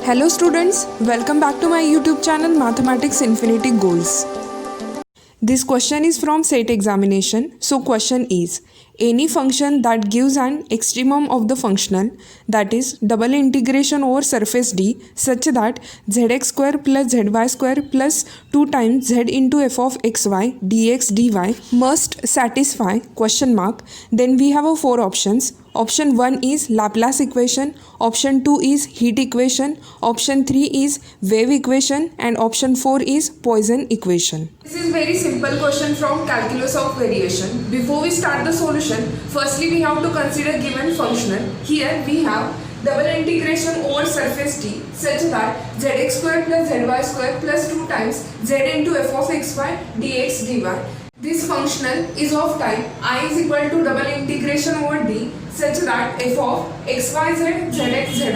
Hello students, welcome back to my YouTube channel Mathematics Infinity Goals. This question is from SAT examination. So question is, any function that gives an extremum of the functional, that is double integration over surface D, such that zx square plus zy square plus 2 times z into f of xy dx dy must satisfy question mark. Then we have 4 options. Option 1 is Laplace equation, option 2 is heat equation, option 3 is wave equation, and option 4 is Poisson equation. This is very simple question from calculus of variation. Before we start the solution, firstly we have to consider given functional. Here we have double integration over surface D such that zx square plus zy square plus 2 times z into f of xy dx dy. This functional is of type I is equal to double integration over D such that f of xyz zx zy.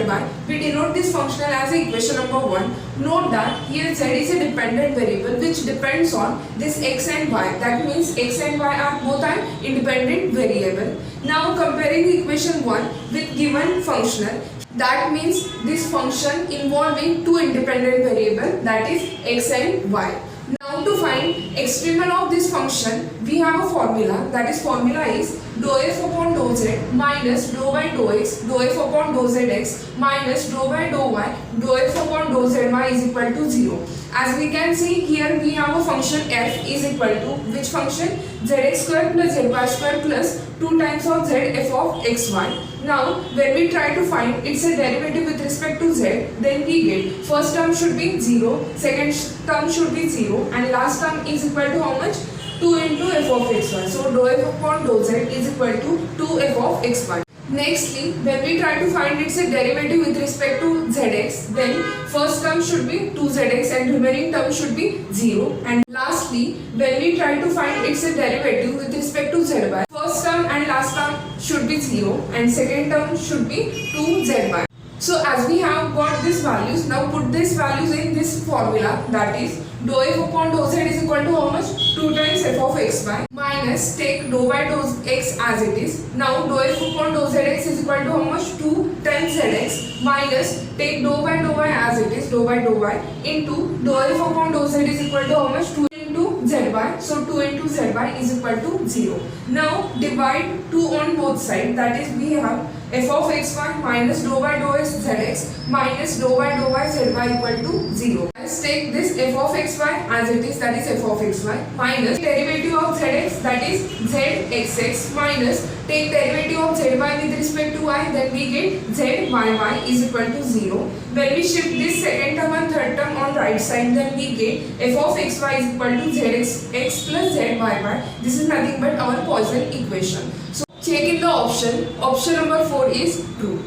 We denote this functional as equation number 1. Note that here z is a dependent variable which depends on this x and y. That means x and y are both an independent variable. Now comparing equation 1 with given functional, that means this function involving two independent variables, that is x and y. Now to find extremal of this function, we have a formula. That is formula is dou f upon dou z minus dou by dou x, dou f upon dou zx minus dou by dou y, dou f upon dou zy is equal to 0. As we can see here, we have a function f is equal to which function? Zx square plus zy square plus 2 times of z f of xy. Now when we try to find its a derivative with respect to z, then we get first term should be 0, second term should be 0, and last term is equal to how much? 2 into f of xy. So dou f upon dou z is equal to 2 f of xy. Nextly, when we try to find its a derivative with respect to zx, then first term should be 2zx and remaining term should be 0. And lastly, when we try to find its a derivative with respect to zy, first term and last term should be 0 and second term should be 2zy. So as we have got these values, now put these values in this formula, that is dou f upon dou z is equal to how much? 2 times f of xy minus take dou by dou x as it is. Now dou f upon dou zx is equal to how much? 2 times zx minus take dou by dou y as it is, dou by dou y, into dou f upon dou z is equal to how much? 2 into zy. So 2 into zy is equal to 0. Now divide 2 on both sides, that is we have f of xy minus dou by dou x zx minus dou by dou y zy equal to 0. Let's take this f of xy as it is, that is f of xy, minus derivative of zx, that is zxx, minus take derivative of zy with respect to y, then we get zyy is equal to 0. When we shift this second term and third term on right side, then we get f of xy is equal to zxx plus zyy. This is nothing but our Poisson equation. So check in the option number 4 is true.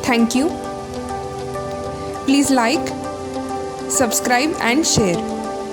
Thank you. Please like, subscribe and share.